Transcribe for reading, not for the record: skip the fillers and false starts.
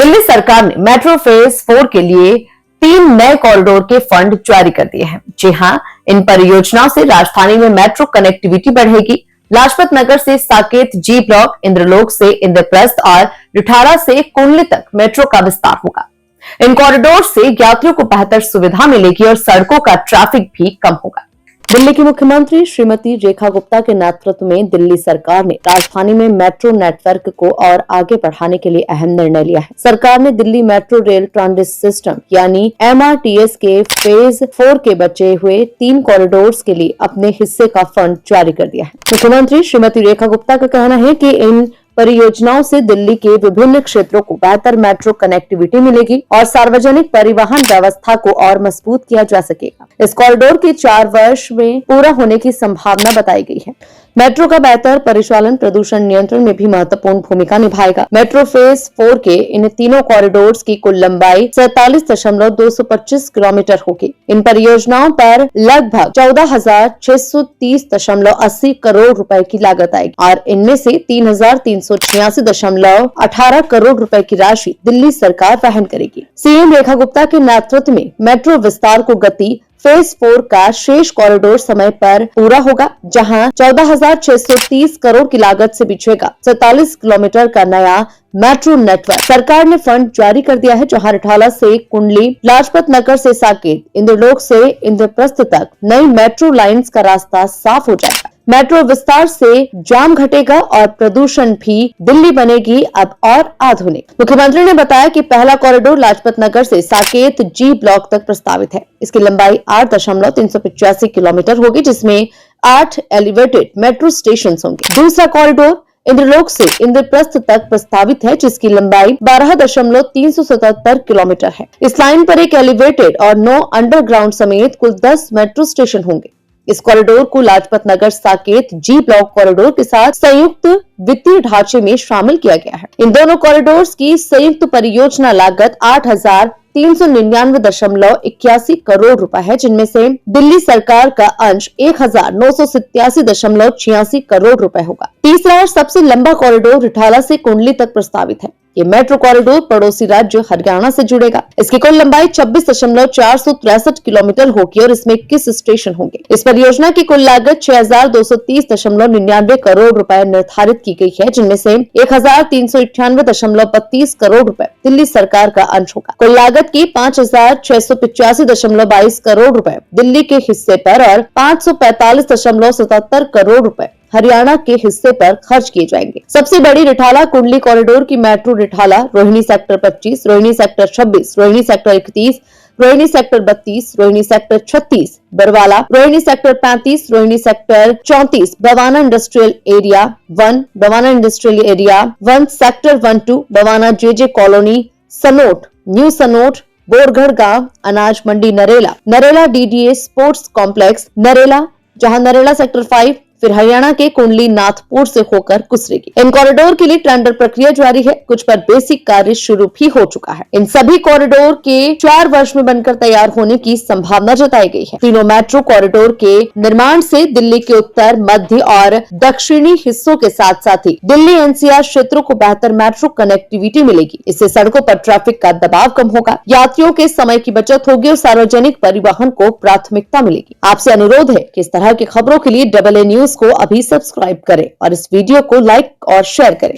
दिल्ली सरकार ने metro phase 4 के लिए 3 नए कॉरिडोर के फंड जारी कर दिए हैं। जी हां, इन परियोजनाओं से राजधानी में मेट्रो कनेक्टिविटी बढ़ेगी। लाजपत नगर से साकेत जी ब्लॉक, इंद्रलोक से इंद्रप्रस्थ और रिठाड़ा से कुंडली तक मेट्रो का विस्तार होगा। इन कॉरिडोर से यात्रियों को बेहतर सुविधा मिलेगी और सड़कों का ट्रैफिक भी कम होगा। दिल्ली की मुख्यमंत्री श्रीमती रेखा गुप्ता के नेतृत्व में दिल्ली सरकार ने राजधानी में मेट्रो नेटवर्क को और आगे बढ़ाने के लिए अहम निर्णय लिया है। सरकार ने Delhi metro rail transit system यानी MRTS के फेज 4 के बचे हुए 3 कॉरिडोर्स के लिए अपने हिस्से का फंड जारी कर दिया है। मुख्यमंत्री श्रीमती रेखा गुप्ता का कहना है कि इन परियोजनाओं से दिल्ली के विभिन्न क्षेत्रों को बेहतर मेट्रो कनेक्टिविटी मिलेगी और सार्वजनिक परिवहन व्यवस्था को और मजबूत किया जा सकेगा। इस कॉरिडोर के 4 वर्ष में पूरा होने की संभावना बताई गई है। मेट्रो का बेहतर परिचालन प्रदूषण नियंत्रण में भी महत्वपूर्ण भूमिका निभाएगा। मेट्रो फेज 4 के इन तीनों कॉरिडोर्स की कुल लंबाई 47.225 किलोमीटर होगी। इन परियोजनाओं पर लगभग 14,630.80 करोड़ रुपए की लागत आएगी और इनमें से 3,386.18 करोड़ रुपए की राशि दिल्ली सरकार वहन करेगी। सीएम रेखा गुप्ता के नेतृत्व में मेट्रो विस्तार को गति फेज 4 का शेष कॉरिडोर समय पर पूरा होगा, जहां 14,630 करोड़ की लागत से बिछेगा 47 किलोमीटर का नया मेट्रो नेटवर्क। सरकार ने फंड जारी कर दिया है, जहां रिठाड़ा से कुंडली, लाजपत नगर से साकेत, इंद्रलोक से इंद्रप्रस्थ तक नई मेट्रो लाइंस का रास्ता साफ हो जाएगा। मेट्रो विस्तार से जाम घटेगा और प्रदूषण भी दिल्ली बनेगी अब और आधुनिक। मुख्यमंत्री ने बताया कि पहला कॉरिडोर लाजपत नगर से साकेत जी ब्लॉक तक प्रस्तावित है। इसकी लंबाई 8.385 किलोमीटर होगी, जिसमें 8 एलिवेटेड मेट्रो स्टेशन होंगे। दूसरा कॉरिडोर इंद्रलोक से इंद्रप्रस्थ तक प्रस्तावित है, जिसकी लंबाई 12.377 किलोमीटर है। इस लाइन पर एक एलिवेटेड और 9 अंडरग्राउंड समेत कुल 10 मेट्रो स्टेशन होंगे। इस कॉरिडोर को लाजपत नगर साकेत जी ब्लॉक कॉरिडोर के साथ संयुक्त वित्तीय ढांचे में शामिल किया गया है। इन दोनों कॉरिडोर्स की संयुक्त परियोजना लागत 8,399.81 करोड़ रुपए है, जिनमें से दिल्ली सरकार का अंश 1,987.86 करोड़ रुपए होगा। तीसरा और सबसे लंबा कॉरिडोर रिठाड़ा से कुंडली तक प्रस्तावित है। ये मेट्रो कॉरिडोर पड़ोसी राज्य हरियाणा से जुड़ेगा। इसकी कुल लंबाई 26.463 किलोमीटर होगी और इसमें 21 स्टेशन होंगे। इस परियोजना की कुल लागत 6,230.99 करोड़ रुपए निर्धारित की गई है, जिनमें से 1,398.32 करोड़ रुपए दिल्ली सरकार का अंश होगा। कुल लागत की 5,685.22 करोड़ रुपए दिल्ली के हिस्से पर और 545.77 करोड़ रुपए हरियाणा के हिस्से पर खर्च किए जाएंगे। सबसे बड़ी रिठाड़ा कुंडली कॉरिडोर की metro Rithala, Rohini sector 25, Rohini sector 26, Rohini sector 31, Rohini sector 32, Rohini sector 36, Barwala, Rohini sector 35, Rohini sector 34, Bawana industrial area 1, Bawana industrial area 1, sector 12, Bawana JJ colony, Sanoth, new Sanoth, Borgarh गांव, Anaj Mandi Narela, Narela DDA sports complex Narela, जहां नरेला सेक्टर 5 फिर हरियाणा के कुंडली नाथपुर से होकर गुजरेगी। इन कॉरिडोर के लिए टेंडर प्रक्रिया जारी है, कुछ पर बेसिक कार्य शुरू भी हो चुका है। इन सभी कॉरिडोर के 4 वर्ष में बनकर तैयार होने की संभावना जताई गई है। तीनों मेट्रो कॉरिडोर के निर्माण से दिल्ली के उत्तर, मध्य और दक्षिणी हिस्सों के साथ साथ ही दिल्ली NCR क्षेत्रों को बेहतर मेट्रो कनेक्टिविटी मिलेगी। इससे सड़कों पर ट्रैफिक का दबाव कम होगा, यात्रियों के समय की बचत होगी और सार्वजनिक परिवहन को प्राथमिकता मिलेगी। आपसे अनुरोध है कि इस तरह की खबरों के लिए AA न्यूज को अभी सब्सक्राइब करें और इस वीडियो को लाइक और शेयर करें।